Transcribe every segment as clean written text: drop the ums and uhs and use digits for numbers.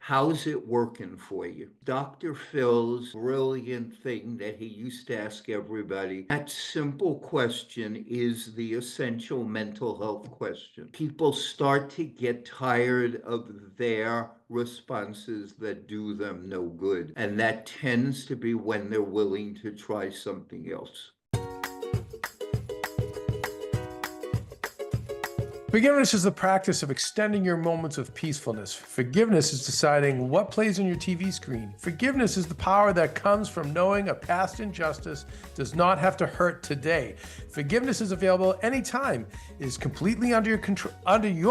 How's it working for you? Dr. Phil's brilliant thing that he used to ask everybody, that simple question is the essential mental health question. People start to get tired of their responses that do them no good, and that tends to be when they're willing to try something else. Forgiveness is the practice of extending your moments of peacefulness. Forgiveness is deciding what plays on your TV screen. Forgiveness is the power that comes from knowing a past injustice does not have to hurt today. Forgiveness is available anytime. It is completely under your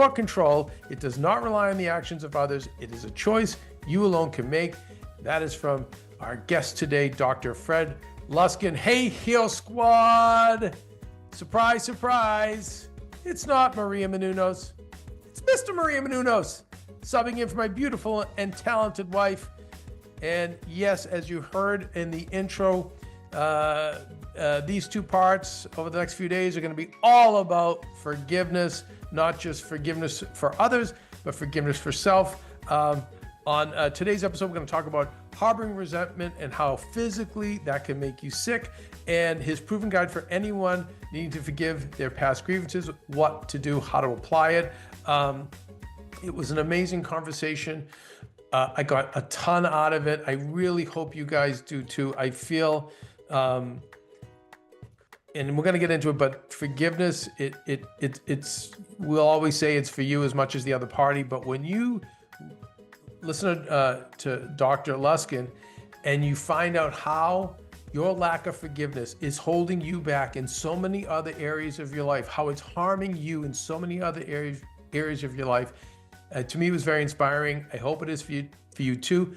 control. It does not rely on the actions of others. It is a choice you alone can make. That is from our guest today, Dr. Fred Luskin. Hey, Heal Squad! Surprise, surprise! It's not Maria Menounos. It's Mr. Maria Menounos, subbing in for my beautiful and talented wife. And yes, as you heard in the intro, these two parts over the next few days are going to be all about forgiveness, not just forgiveness for others, but forgiveness for self. On today's episode, we're going to talk about harboring resentment and how physically that can make you sick, and his proven guide for anyone needing to forgive their past grievances, what to do, how to apply it. It was an amazing conversation. I got a ton out of it. I really hope you guys do too. I feel, and we're going to get into it, but forgiveness, it's, we'll always say it's for you as much as the other party, but when you listen to Dr. Luskin and you find out how your lack of forgiveness is holding you back in so many other areas of your life, how it's harming you in so many other areas of your life, to me it was very inspiring. I hope it is for you too.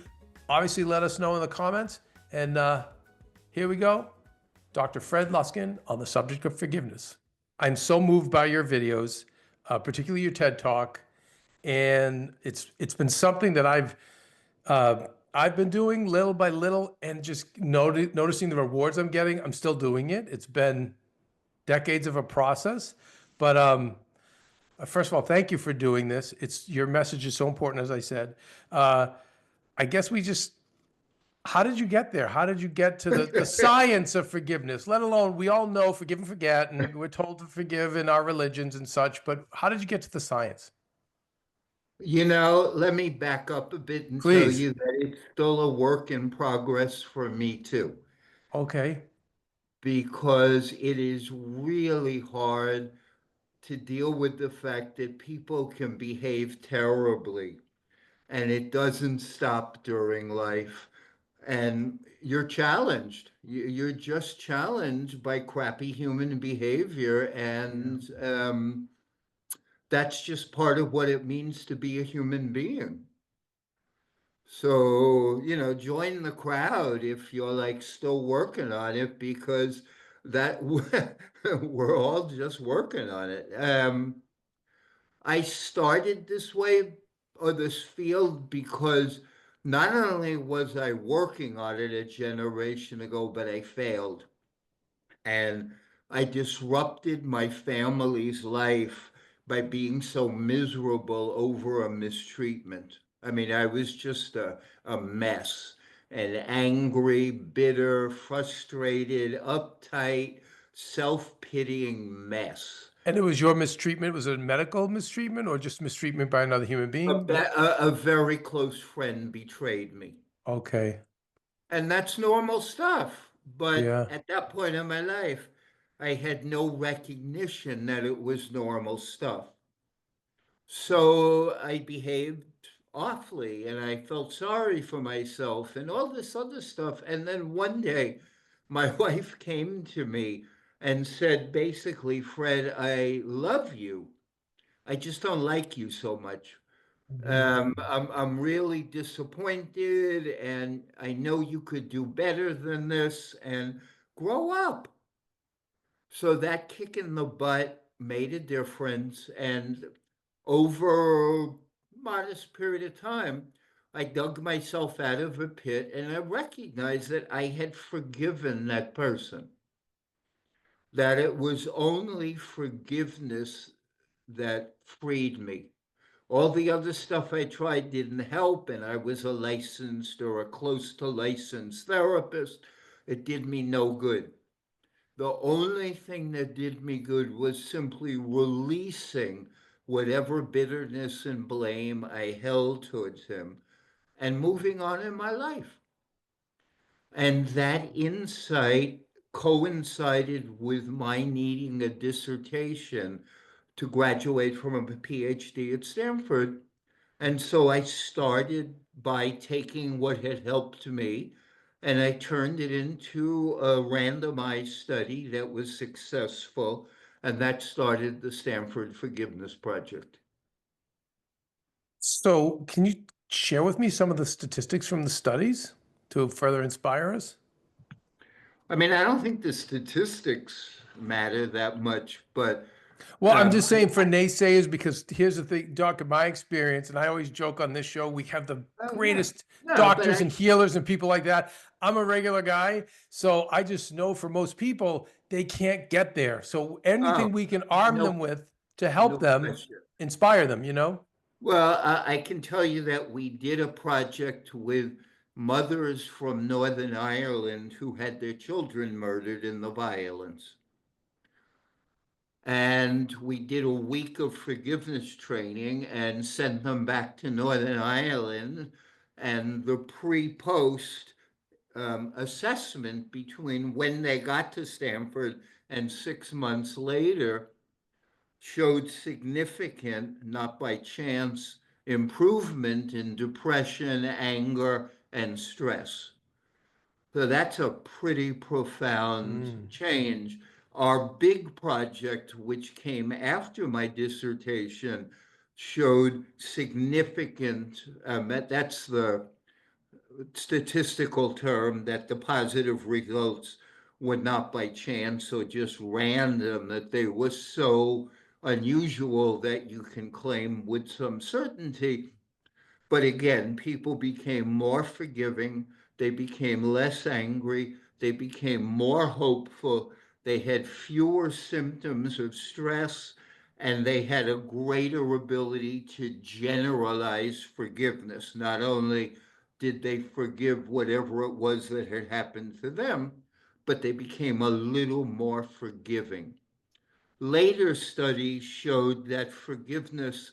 Obviously, let us know in the comments. And here we go. Dr. Fred Luskin on the subject of forgiveness. I'm so moved by your videos, particularly your TED Talk. And it's been something that I've been doing little by little, and just noticing the rewards I'm getting. I'm still doing it. It's been decades of a process, but first of all, thank you for doing this. Your message is so important, as I said. I guess how did you get there? How did you get to the science of forgiveness? Let alone, we all know forgive and forget, and we're told to forgive in our religions and such, but how did you get to the science? Let me back up a bit and tell Please. you that it's still a work in progress for me too, Okay. because it is really hard to deal with the fact that people can behave terribly and it doesn't stop during life. And you're challenged. You're just challenged by crappy human behavior. And that's just part of what it means to be a human being. So, join the crowd if you're like still working on it, because that we're all just working on it. I started this way or this field because not only was I working on it a generation ago, but I failed. And I disrupted my family's life by being so miserable over a mistreatment. I mean, I was just a mess, an angry, bitter, frustrated, uptight, self-pitying mess. And it was your mistreatment? Was it medical mistreatment or just mistreatment by another human being? A very close friend betrayed me. Okay. And that's normal stuff. But Yeah. at that point in my life, I had no recognition that it was normal stuff. So I behaved awfully and I felt sorry for myself and all this other stuff. And then one day, my wife came to me and said, basically, Fred, I love you. I just don't like you so much. I'm really disappointed, and I know you could do better than this and grow up. So that kick in the butt made a difference, and over a modest period of time, I dug myself out of a pit and I recognized that I had forgiven that person, that it was only forgiveness that freed me, All the other stuff I tried didn't help, and I was a licensed or a close to licensed therapist. It did me no good. The only thing that did me good was simply releasing whatever bitterness and blame I held towards him and moving on in my life. And that insight coincided with my needing a dissertation to graduate from a PhD at Stanford. And so I started by taking what had helped me and I turned it into a randomized study that was successful. And that started the Stanford Forgiveness Project. So, can you share with me some of the statistics from the studies to further inspire us? I mean, I don't think the statistics matter that much, but Well, I'm um, just saying for naysayers, because here's the thing, Doc, in my experience, and I always joke on this show, we have the oh yeah, greatest no, but doctors and healers and people like that. I'm a regular guy, so I just know for most people, they can't get there. So oh, anything we can arm them no, with to help no them, question. inspire them, you know? Well, I can tell you that we did a project with mothers from Northern Ireland who had their children murdered in the violence. And we did a week of forgiveness training and sent them back to Northern Ireland. And the pre-post assessment between when they got to Stanford and 6 months later showed significant, not by chance, improvement in depression, anger, and stress. So that's a pretty profound Mm. change. Our big project, which came after my dissertation, showed significant, that's the statistical term, that the positive results were not by chance or just random, that they were so unusual that you can claim with some certainty. But again, people became more forgiving, they became less angry, they became more hopeful, they had fewer symptoms of stress, and they had a greater ability to generalize forgiveness. Not only did they forgive whatever it was that had happened to them, but they became a little more forgiving. Later studies showed that forgiveness,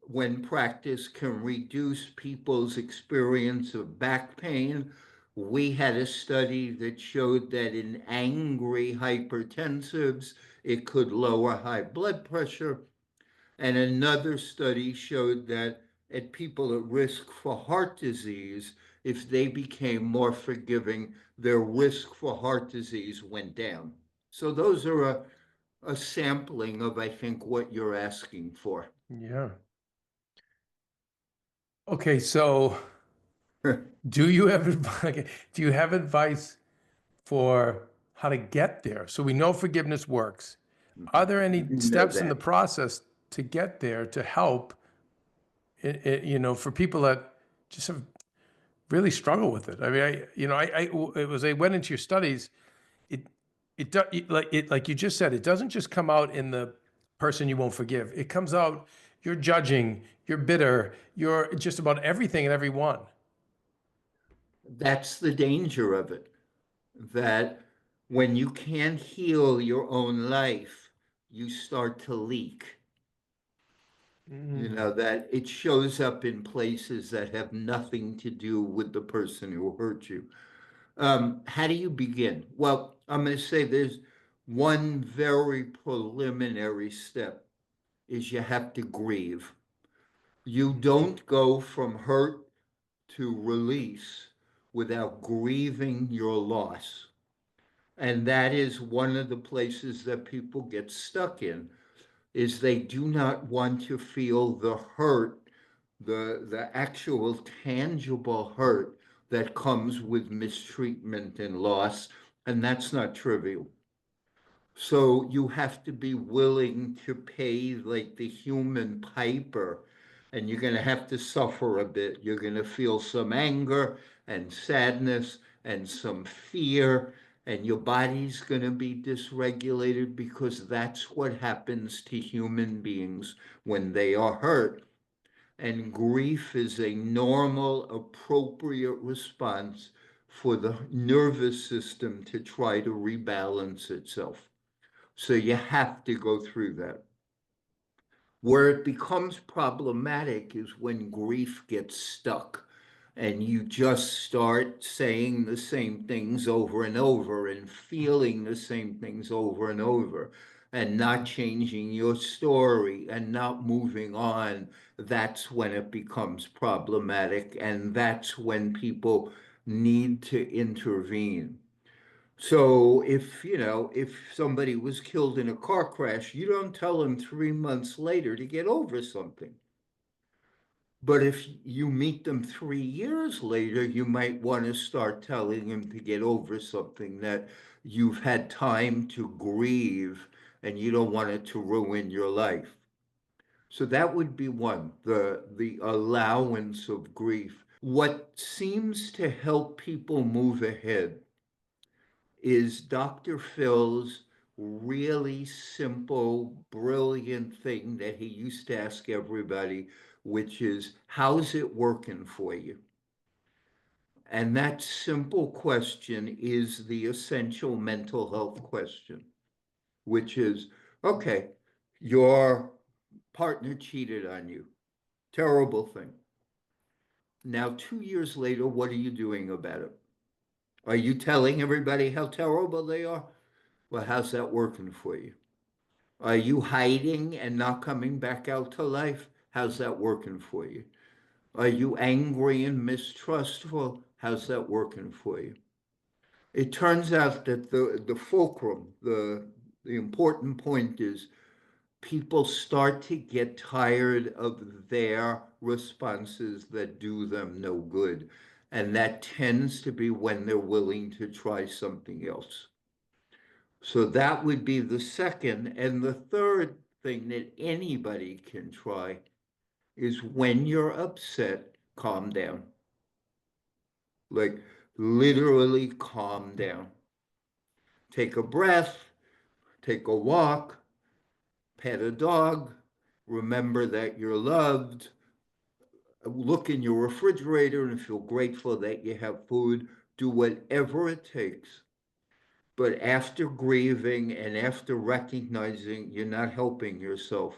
when practiced, can reduce people's experience of back pain. We had a study that showed that in angry hypertensives, it could lower high blood pressure. And another study showed that at people at risk for heart disease, if they became more forgiving, their risk for heart disease went down. So those are a sampling of, I think, what you're asking for. Yeah. Okay, so do you have do you have advice for how to get there? So we know forgiveness works. Are there You any know steps in the that. process to get there to help, for people that just have really struggle with it? I mean, I went into your studies. It, like you just said, it doesn't just come out in the person you won't forgive. It comes out, you're judging, you're bitter, you're just about everything and everyone. That's the danger of it, that when you can't heal your own life, you start to leak. Mm. That it shows up in places that have nothing to do with the person who hurt you. How do you begin? Well, I'm going to say there's one very preliminary step is you have to grieve. You don't go from hurt to release without grieving your loss. And that is one of the places that people get stuck in, is they do not want to feel the hurt, the actual tangible hurt that comes with mistreatment and loss, and that's not trivial. So you have to be willing to pay like the human piper, and you're going to have to suffer a bit. You're going to feel some anger and sadness and some fear, and your body's going to be dysregulated because that's what happens to human beings when they are hurt. And grief is a normal, appropriate response for the nervous system to try to rebalance itself. So you have to go through that. Where it becomes problematic is when grief gets stuck and you just start saying the same things over and over and feeling the same things over and over and not changing your story and not moving on. That's when it becomes problematic, and that's when people need to intervene. So if somebody was killed in a car crash, you don't tell them 3 months later to get over something. But if you meet them 3 years later, you might want to start telling them to get over something that you've had time to grieve and you don't want it to ruin your life. So that would be one, the allowance of grief. What seems to help people move ahead is Dr. Phil's really simple, brilliant thing that he used to ask everybody, which is, how's it working for you? And that simple question is the essential mental health question, which is, okay, your partner cheated on you. Terrible thing. Now, 2 years later, what are you doing about it? Are you telling everybody how terrible they are? Well, how's that working for you? Are you hiding and not coming back out to life? How's that working for you? Are you angry and mistrustful? How's that working for you? It turns out that the fulcrum, the important point is people start to get tired of their responses that do them no good. And that tends to be when they're willing to try something else. So that would be the second. And the third thing that anybody can try is when you're upset, calm down. Like literally calm down. Take a breath, take a walk, pet a dog, remember that you're loved, look in your refrigerator and feel grateful that you have food. Do whatever it takes. But after grieving and after recognizing you're not helping yourself,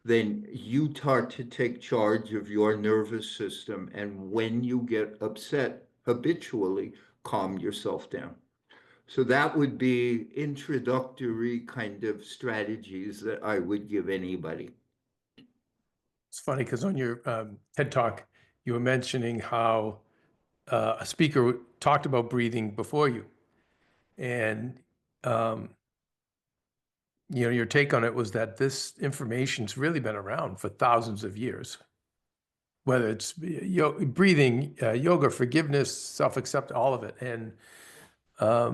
then you start to take charge of your nervous system. And when you get upset habitually, calm yourself down. So that would be introductory kind of strategies that I would give anybody. It's funny because on your TED Talk, you were mentioning how a speaker talked about breathing before you. And, your take on it was that this information's really been around for thousands of years, whether it's breathing, yoga, forgiveness, self-accept, all of it. And I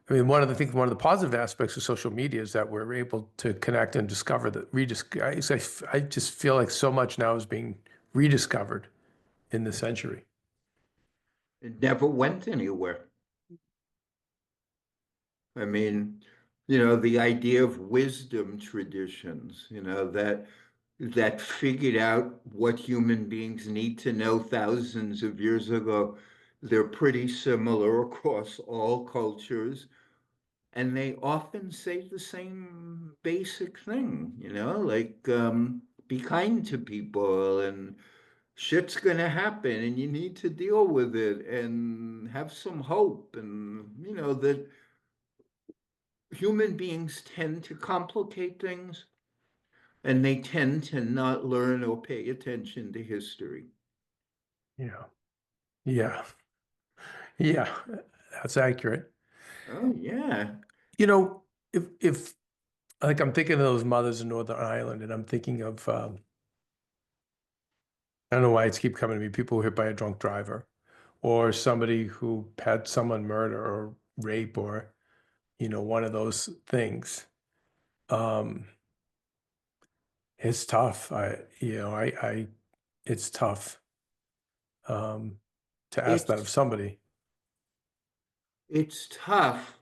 mean, one of the positive aspects of social media is that we're able to connect and discover that I just feel like so much now is being rediscovered in the century. It never went anywhere. I mean, the idea of wisdom traditions, that figured out what human beings need to know thousands of years ago. They're pretty similar across all cultures, and they often say the same basic thing, like be kind to people and shit's gonna happen and you need to deal with it and have some hope, and that human beings tend to complicate things and they tend to not learn or pay attention to history. Yeah. Yeah. Yeah. That's accurate. Oh, yeah. You know, if like I'm thinking of those mothers in Northern Ireland, and I'm thinking of I don't know why it's keep coming to me, people who hit by a drunk driver, or somebody who had someone murder or rape, or one of those things. Um, it's tough. It's tough um, to ask that of It's somebody. it's tough,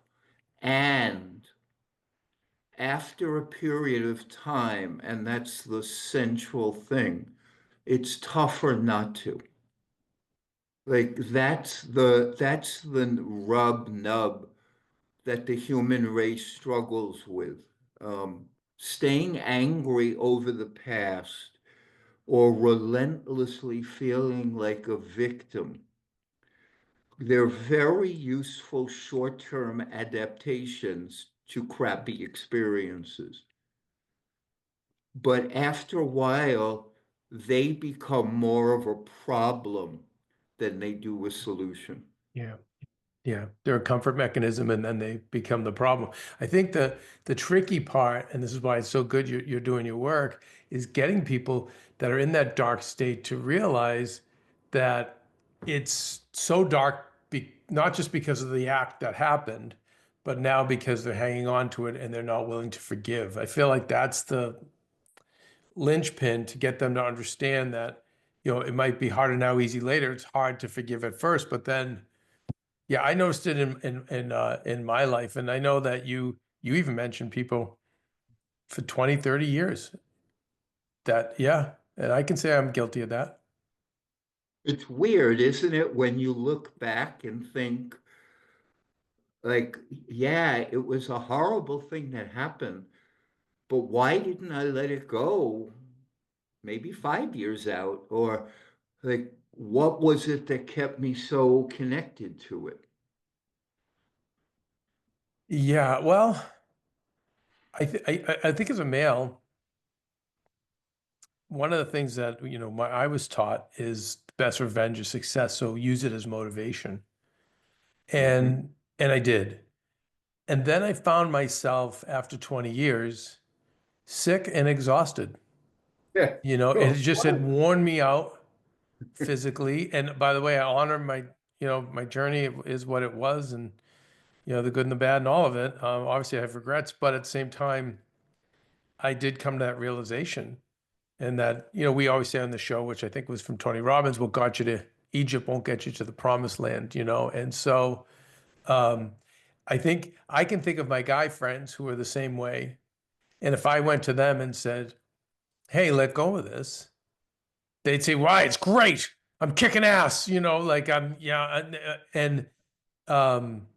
and after a period of time, and that's the central thing, it's tougher not to. Like that's the rub nub that the human race struggles with. Staying angry over the past or relentlessly feeling like a victim. They're very useful short-term adaptations to crappy experiences. But after a while, they become more of a problem than they do a solution. Yeah. Yeah, they're a comfort mechanism and then they become the problem. I think the tricky part, and this is why it's so good you're doing your work, is getting people that are in that dark state to realize that it's so dark, not just because of the act that happened, but now because they're hanging on to it and they're not willing to forgive. I feel like that's the linchpin to get them to understand that, it might be harder now, easy later. It's hard to forgive at first, but then yeah, I noticed it in my life, and I know that you even mentioned people for 20, 30 years that yeah, and I can say I'm guilty of that. It's weird, isn't it, when you look back and think, like, yeah, it was a horrible thing that happened, but why didn't I let it go maybe 5 years out? Or like, what was it that kept me so connected to it? Yeah, well, I think as a male, one of the things that I was taught is the best revenge is success. So use it as motivation, Hmm. and I did, and then I found myself after 20 years sick and exhausted. Yeah. It Oh, just had what? worn me out physically. And by the way, I honor my journey is what it was, and the good and the bad and all of it. Obviously, I have regrets, but at the same time, I did come to that realization, and that we always say on the show, which I think was from Tony Robbins, "What got you to Egypt won't get you to the promised land." And so um, I think I can think of my guy friends who are the same way, and if I went to them and said, "Hey, let go of this," they'd say, "Why? It's great. I'm kicking ass." Like I'm, yeah, and um,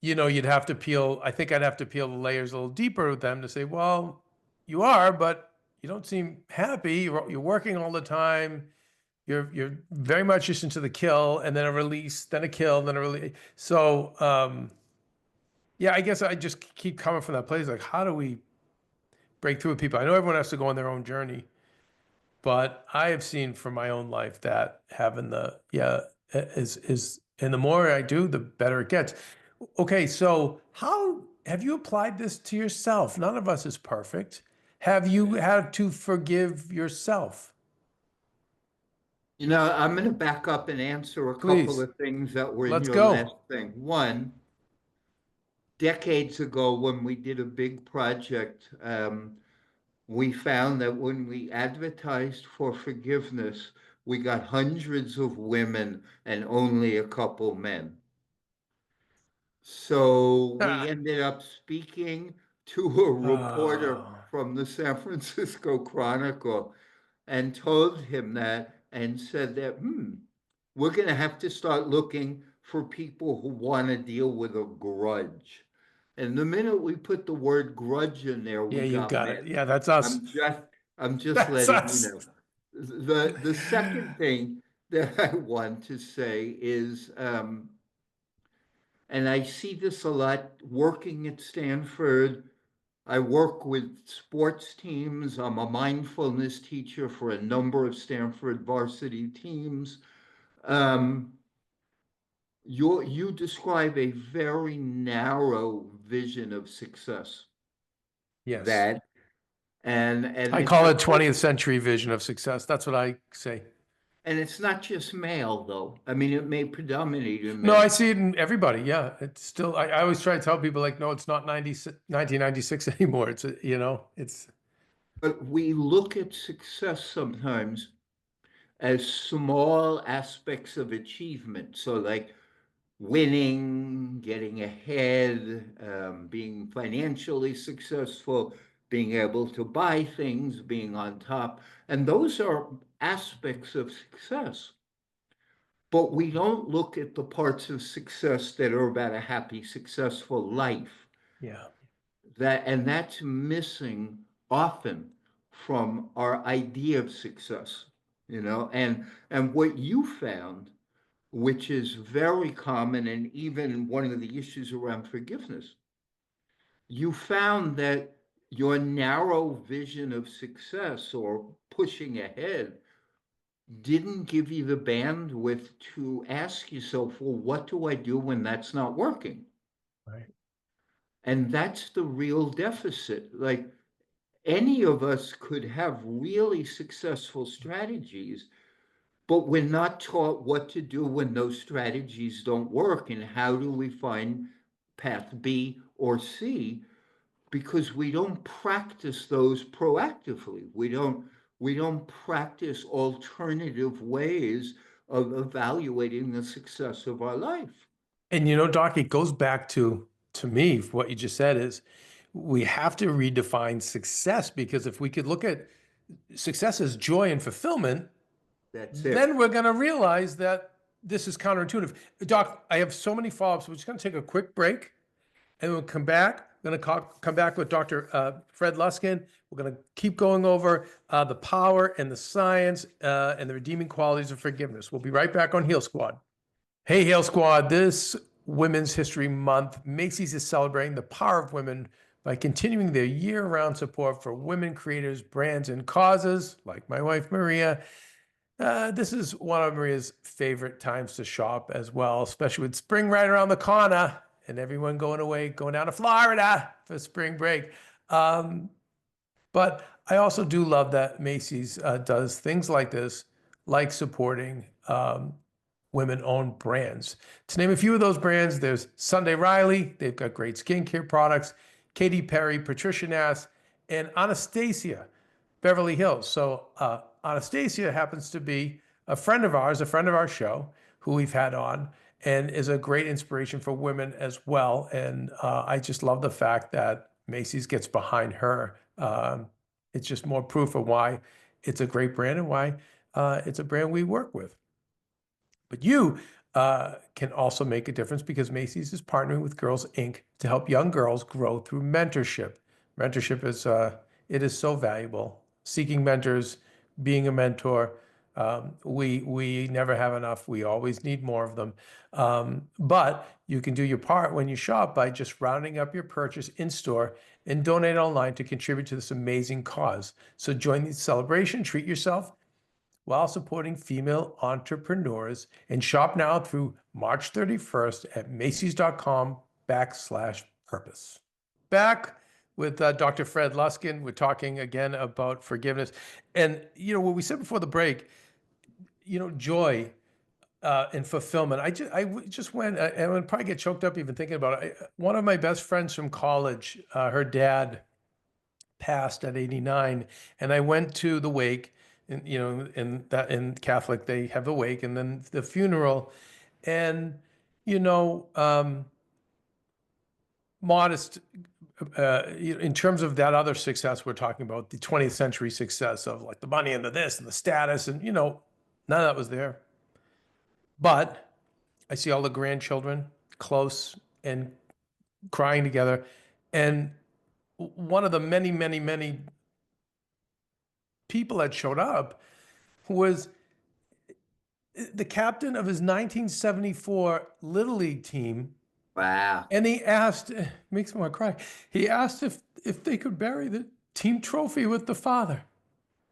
you'd have to peel. I think I'd have to peel the layers a little deeper with them to say, "Well, you are, but you don't seem happy. You're working all the time. You're very much just into the kill, and then a release, then a kill, then a release." So, yeah, I guess I just keep coming from that place. Like, how do we break through with people? I know everyone has to go on their own journey. But I have seen from my own life that having the yeah is and the more I do, the better it gets. Okay, so how have you applied this to yourself? None of us is perfect. Have you had to forgive yourself? I'm going to back up and answer a couple Please, of things that were in let's your last go. thing. One, decades ago, when we did a big project, we found that when we advertised for forgiveness, we got hundreds of women and only a couple men. So we Ah, ended up speaking to a reporter oh, from the San Francisco Chronicle and told him that and said that, we're going to have to start looking for people who want to deal with a grudge. And the minute we put the word grudge in there, yeah, we you got got it. men. Yeah, that's us. I'm just I'm just That's letting you us. know. The second thing that I want to say is, and I see this a lot working at Stanford. I work with sports teams. I'm a mindfulness teacher for a number of Stanford varsity teams. Um, you describe a very narrow vision of success. Yes. That and I it's call a it 20th century vision of success. That's what I say. and it's not just male though. I mean, it may predominate in No, I men, see it in everybody. Yeah. It's still, I always try to tell people like, no, it's not 1996 anymore. It's, but we look at success sometimes as small aspects of achievement. So, like, winning, getting ahead, being financially successful, being able to buy things, being on top. And those are aspects of success. But we don't look at the parts of success that are about a happy, successful life. Yeah. And that's missing often from our idea of success, and what you found, which is very common, and even one of the issues around forgiveness, you found that your narrow vision of success or pushing ahead didn't give you the bandwidth to ask yourself, well, what do I do when that's not working? Right. And that's the real deficit. Like, any of us could have really successful strategies, but we're not taught what to do when those strategies don't work, and how do we find path B or C, because we don't practice those proactively. We don't practice alternative ways of evaluating the success of our life. And Doc, it goes back to me, what you just said is we have to redefine success, because if we could look at success as joy and fulfillment, That's it. then we're going to realize that this is counterintuitive. Doc, I have so many follow-ups. We're just going to take a quick break and we'll come back. We're going to come back with Dr. Fred Luskin. We're going to keep going over the power and the science and the redeeming qualities of forgiveness. We'll be right back on Heal Squad. Hey, Heal Squad. This Women's History Month, Macy's is celebrating the power of women by continuing their year-round support for women creators, brands, and causes, like my wife, Maria. This is one of Maria's favorite times to shop as well, especially with spring right around the corner and everyone going down to Florida for spring break. But I also do love that Macy's does things like this, like supporting women-owned brands. To name a few of those brands, there's Sunday Riley. They've got great skincare products. Katy Perry, Patricia Nass, and Anastasia, Beverly Hills. So Anastasia happens to be a friend of ours, a friend of our show, who we've had on, and is a great inspiration for women as well. And I just love the fact that Macy's gets behind her. It's just more proof of why it's a great brand and why it's a brand we work with. But you can also make a difference, because Macy's is partnering with Girls Inc. to help young girls grow through mentorship. Mentorship is it is so valuable. Seeking mentors, being a mentor. We never have enough. We always need more of them. But you can do your part when you shop by just rounding up your purchase in store and donate online to contribute to this amazing cause. So join the celebration, treat yourself while supporting female entrepreneurs, and shop now through March 31st at Macys.com/purpose. Back with Dr. Fred Luskin. We're talking again about forgiveness. And, what we said before the break, joy and fulfillment. I just went, I would probably get choked up even thinking about it. One of my best friends from college, her dad passed at 89, and I went to the wake. And, in Catholic, they have the wake and then the funeral. And, modest, in terms of that other success we're talking about, the 20th century success of like the money and the this and the status, and, none of that was there. But I see all the grandchildren close and crying together. And one of the many, many, many people that showed up was the captain of his 1974 Little League team. Wow. And he asked, makes me want to cry. He asked if they could bury the team trophy with the father.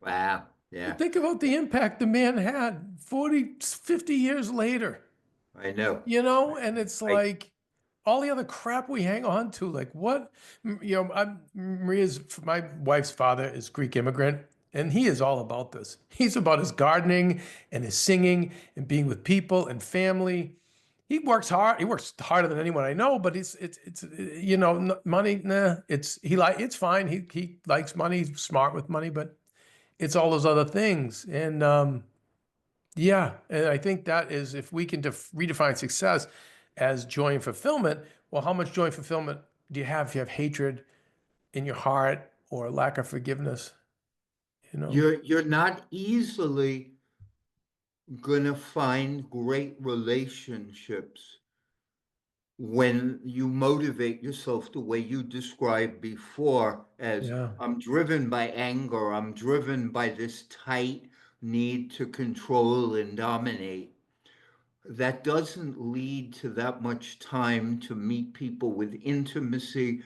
Wow. Yeah. Think about the impact the man had 40, 50 years later. I know. And it's like all the other crap we hang on to, like what, my wife's father is Greek immigrant, and he is all about this. He's about his gardening and his singing and being with people and family. He works hard. He works harder than anyone I know, but it's money. Nah, it's fine. He likes money. He's smart with money, but it's all those other things. And yeah, and I think that is, if we can redefine success, as joy and fulfillment. Well, how much joy and fulfillment do you have if you have hatred in your heart or lack of forgiveness? You know? You're not easily gonna find great relationships when you motivate yourself the way you described before, as Yeah. I'm driven by anger, I'm driven by this tight need to control and dominate. That doesn't lead to that much time to meet people with intimacy,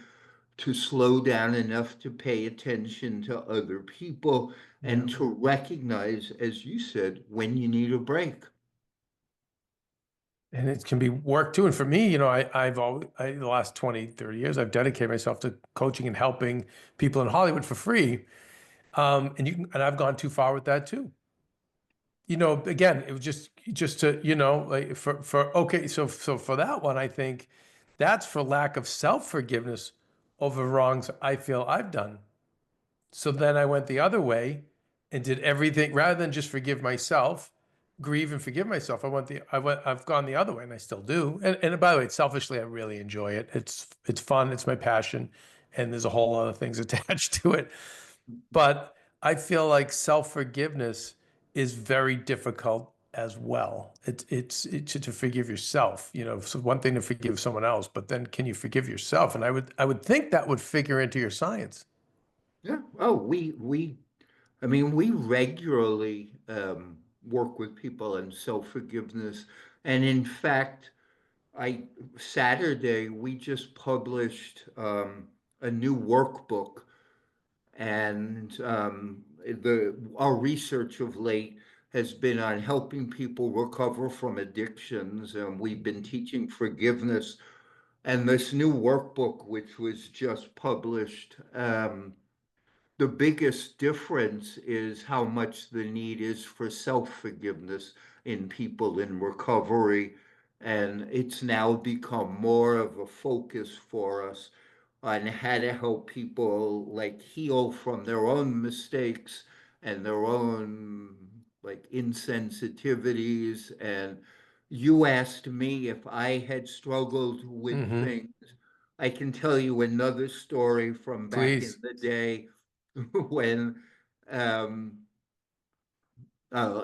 to slow down enough to pay attention to other people, Yeah. and to recognize, as you said, when you need a break. And it can be work too. And for me, I've always, the last 20, 30 years, I've dedicated myself to coaching and helping people in Hollywood for free. And I've gone too far with that too. Again, it was just to, like okay, so for that one, I think that's for lack of self-forgiveness over wrongs I feel I've done. So then I went the other way and did everything rather than just forgive myself, grieve and forgive myself. I've gone the other way, and I still do. And by the way, selfishly, I really enjoy it. It's fun, it's my passion, and there's a whole lot of things attached to it. But I feel like self-forgiveness is very difficult as well. It's to forgive yourself. So one thing to forgive someone else, but then can you forgive yourself? And I would think that would figure into your science. Yeah. Oh, I mean, we regularly work with people on self-forgiveness. And in fact, Saturday, we just published a new workbook, and our research of late has been on helping people recover from addictions, and we've been teaching forgiveness. And this new workbook, which was just published, the biggest difference is how much the need is for self-forgiveness in people in recovery. And it's now become more of a focus for us on how to help people like heal from their own mistakes and their own like insensitivities. And you asked me if I had struggled with Hmm. things. I can tell you another story from back in Please. the day when um,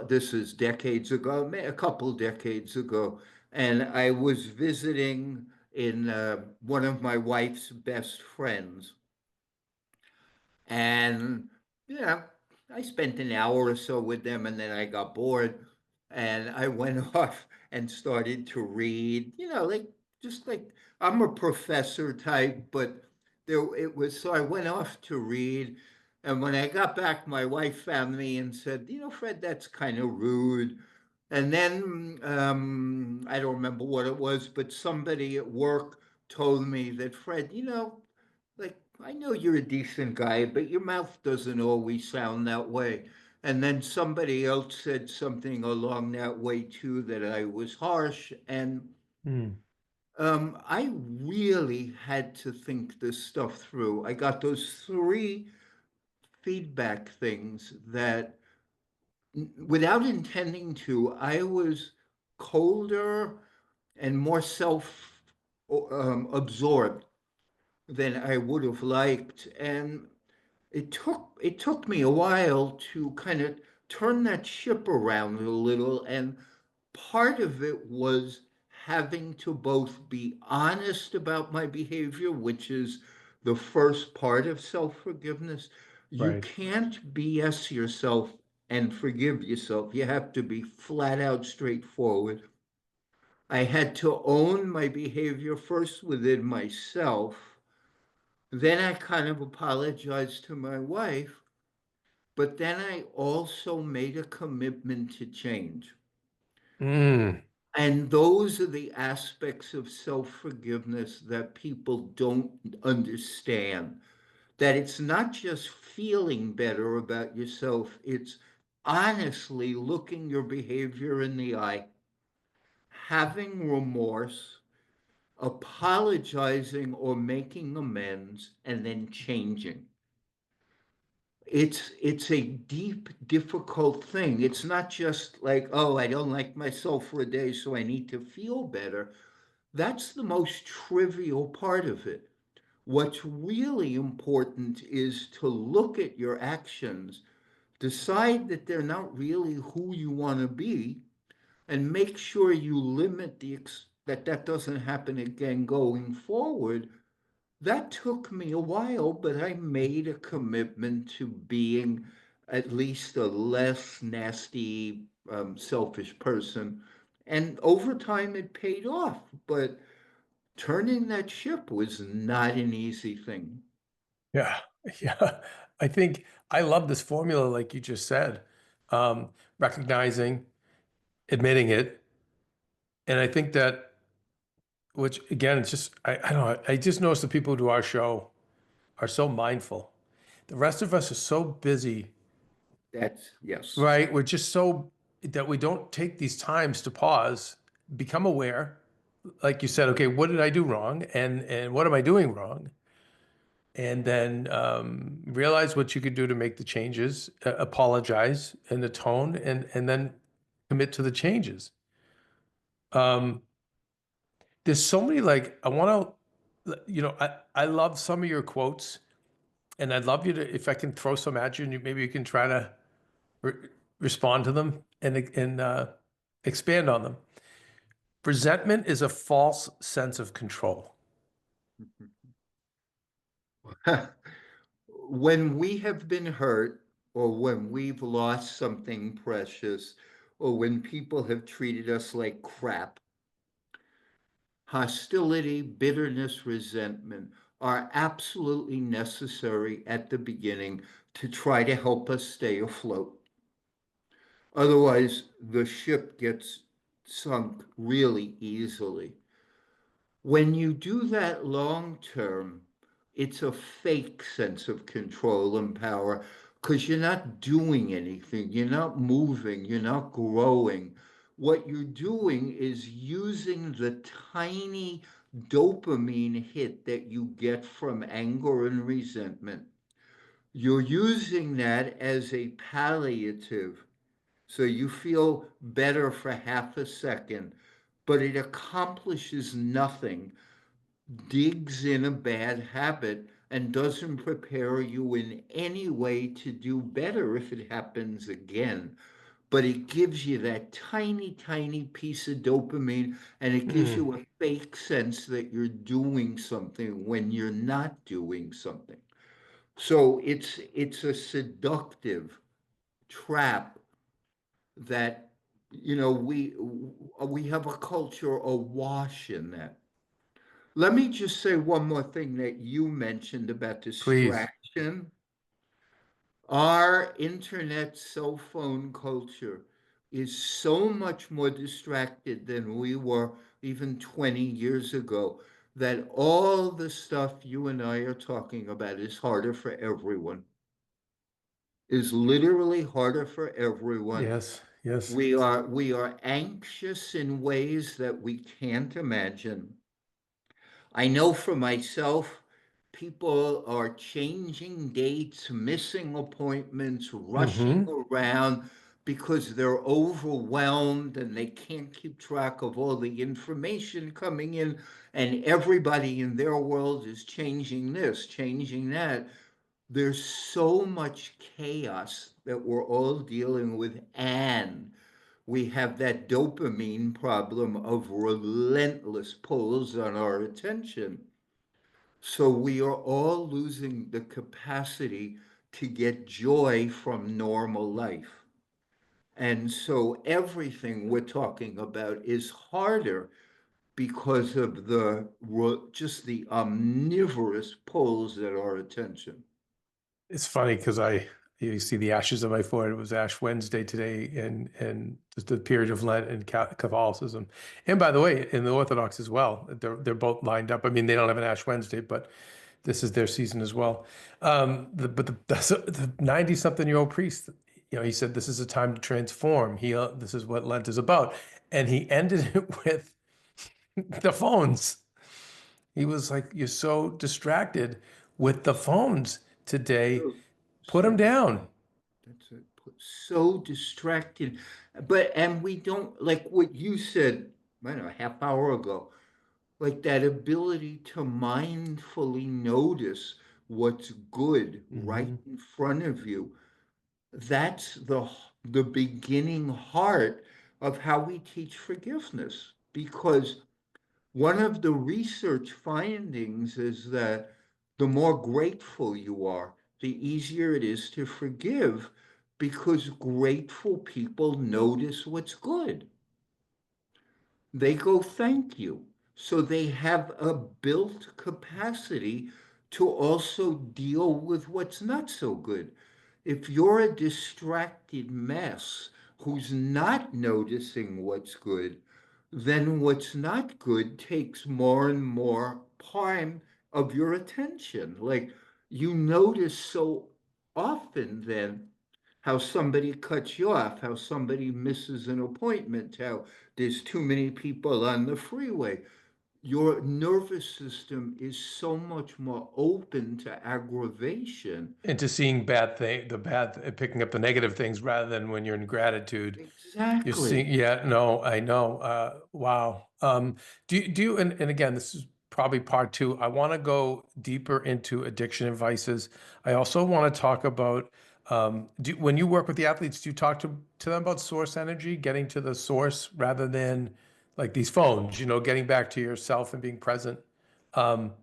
this is decades ago, a couple decades ago, and I was visiting in one of my wife's best friends. And, you know, I spent an hour or so with them, and then I got bored, and I went off and started to read, like just like I'm a professor type, but so I went off to read. And when I got back, my wife found me and said, Fred, that's kind of rude. And then I don't remember what it was, but somebody at work told me that, Fred, like, I know you're a decent guy, but your mouth doesn't always sound that way. And then somebody else said something along that way too, that I was harsh. And Mm. I really had to think this stuff through. I got those three feedback things that, without intending to, I was colder and more self absorbed than I would have liked. And it took me a while to kind of turn that ship around a little, and part of it was having to both be honest about my behavior, which is the first part of self-forgiveness. You Right. can't BS yourself and forgive yourself. You have to be flat out straightforward. I had to own my behavior first within myself. Then I kind of apologized to my wife, but then I also made a commitment to change. Mm. And those are the aspects of self-forgiveness that people don't understand. That it's not just feeling better about yourself, it's honestly looking your behavior in the eye, having remorse, apologizing or making amends, and then changing. It's a deep, difficult thing. It's not just like, oh, I don't like myself for a day, so I need to feel better. That's the most trivial part of it. What's really important is to look at your actions, decide that they're not really who you want to be, and make sure you limit that doesn't happen again going forward. That took me a while, but I made a commitment to being at least a less nasty, selfish person. And over time, it paid off. But turning that ship was not an easy thing. Yeah, yeah. I think I love this formula, like you just said, recognizing, admitting it, and I think that, which again, it's just I don't know. I just noticed the people who do our show are so mindful. The rest of us are so busy, That's yes. right? We're just so that we don't take these times to pause, become aware. Like you said, okay, what did I do wrong, and what am I doing wrong? And then realize what you could do to make the changes, apologize in the tone, and then commit to the changes. Um, there's so many like I want to, I love some of your quotes, and I'd love you to if I can throw some at you, and maybe you can try to re respond to them and expand on them. Resentment is a false sense of control. When we have been hurt, or when we've lost something precious, or when people have treated us like crap, hostility, bitterness, resentment are absolutely necessary at the beginning to try to help us stay afloat. Otherwise, the ship gets sunk really easily. When you do that long term, it's a fake sense of control and power because you're not doing anything, you're not moving, you're not growing. What you're doing is using the tiny dopamine hit that you get from anger and resentment. You're using that as a palliative. So you feel better for half a second, but it accomplishes nothing, digs in a bad habit, and doesn't prepare you in any way to do better if it happens again. But it gives you that tiny, tiny piece of dopamine, and it gives Mm, you a fake sense that you're doing something when you're not doing something. So it's a seductive trap that we have a culture awash in that. Let me just say one more thing that you mentioned about please. distraction. Our internet cell phone culture is so much more distracted than we were even 20 years ago that all the stuff you and I are talking about is harder for everyone, is literally harder for everyone. Yes, yes. We are anxious in ways that we can't imagine. I know for myself, people are changing dates, missing appointments, rushing Hmm. around because they're overwhelmed and they can't keep track of all the information coming in, and everybody in their world is changing this, changing that. There's so much chaos that we're all dealing with, and we have that dopamine problem of relentless pulls on our attention. So we are all losing the capacity to get joy from normal life. And so everything we're talking about is harder because of just the omnivorous pulls at our attention. It's funny because you see the ashes on my forehead. It was Ash Wednesday today, and just the period of Lent and Catholicism. And by the way, in the Orthodox as well, they're both lined up. I mean, they don't have an Ash Wednesday, but this is their season as well. The 90-something-year-old priest, he said this is a time to transform. This is what Lent is about, and he ended it with the phones. He was like, "You're so distracted with the phones today. So, Put so them down." that's it. So distracted. And we don't, like what you said, I don't know, a half hour ago. like that ability to mindfully notice what's good right Mhm. in front of you. That's the beginning heart of how we teach forgiveness, because one of the research findings is that the more grateful you are, the easier it is to forgive, because grateful people notice what's good. They go, thank you. So they have a built capacity to also deal with what's not so good. If you're a distracted mess who's not noticing what's good, then what's not good takes more and more time of your attention. Like, you notice so often then how somebody cuts you off, how somebody misses an appointment, how there's too many people on the freeway. Your nervous system is so much more open to aggravation. Into seeing picking up the negative things rather than when you're in gratitude. You're seeing, Exactly. yeah, no, I know. Wow. And again, this is probably part two. I want to go deeper into addiction and vices. I also want to talk about, when you work with the athletes, do you talk to them about source energy, getting to the source rather than like these phones, getting back to yourself and being present? Um,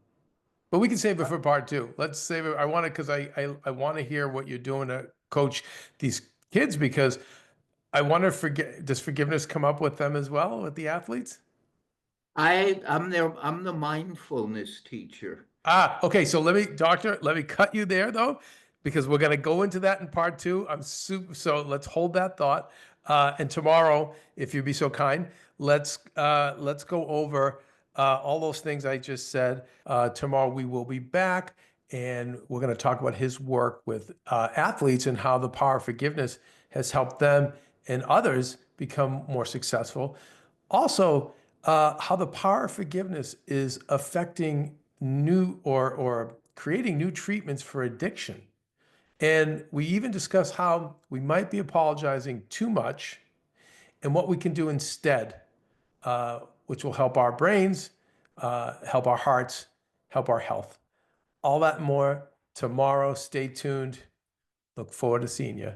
but we can save it for part two. Let's save it. I want to, because I want to hear what you're doing to coach these kids, because I wonder, does forgiveness come up with them as well, with the athletes? I'm the mindfulness teacher. Okay. So doctor, let me cut you there though, because we're going to go into that in part two. So let's hold that thought. And tomorrow, if you'd be so kind, let's go over all those things I just said. Tomorrow we will be back, and we're going to talk about his work with athletes and how the power of forgiveness has helped them and others become more successful. Also, how the power of forgiveness is affecting new or creating new treatments for addiction. And we even discuss how we might be apologizing too much and what we can do instead, which will help our brains, help our hearts, help our health. All that and more tomorrow. Stay tuned. Look forward to seeing you.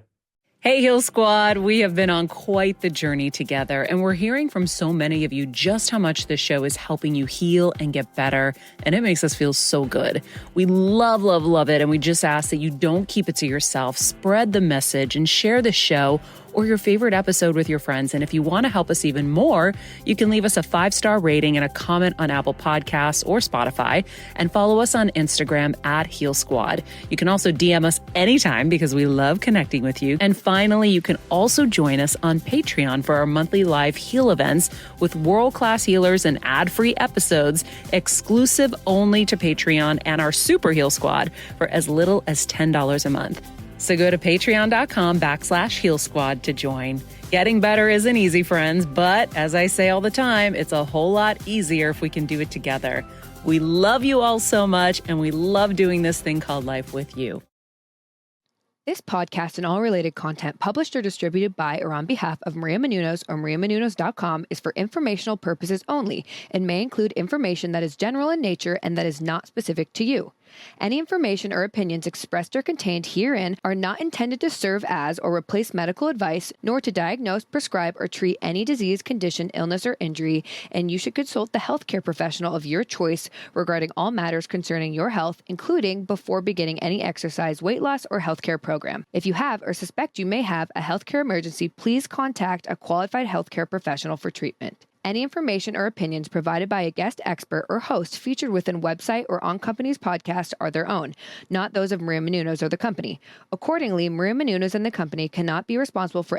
Hey, Heal Squad. We have been on quite the journey together, and we're hearing from so many of you just how much this show is helping you heal and get better, and it makes us feel so good. We love, love, love it, and we just ask that you don't keep it to yourself. Spread the message and share the show or your favorite episode with your friends. And if you want to help us even more, you can leave us a 5-star rating and a comment on Apple Podcasts or Spotify, and follow us on Instagram at Heal Squad. You can also DM us anytime because we love connecting with you. And finally, you can also join us on Patreon for our monthly live heal events with world-class healers and ad-free episodes exclusive only to Patreon and our Super Heal Squad for as little as $10 a month. So go to patreon.com/Heal Squad to join. Getting better isn't easy, friends, but as I say all the time, it's a whole lot easier if we can do it together. We love you all so much, and we love doing this thing called life with you. This podcast and all related content published or distributed by or on behalf of Maria Menounos or MariaMenounos.com is for informational purposes only and may include information that is general in nature and that is not specific to you. Any information or opinions expressed or contained herein are not intended to serve as or replace medical advice, nor to diagnose, prescribe, or treat any disease, condition, illness, or injury, and you should consult the healthcare professional of your choice regarding all matters concerning your health, including before beginning any exercise, weight loss, or healthcare program. If you have or suspect you may have a healthcare emergency, please contact a qualified healthcare professional for treatment. Any information or opinions provided by a guest expert or host featured within a website or on company's podcast are their own, not those of Maria Menounos or the company. Accordingly, Maria Menounos and the company cannot be responsible for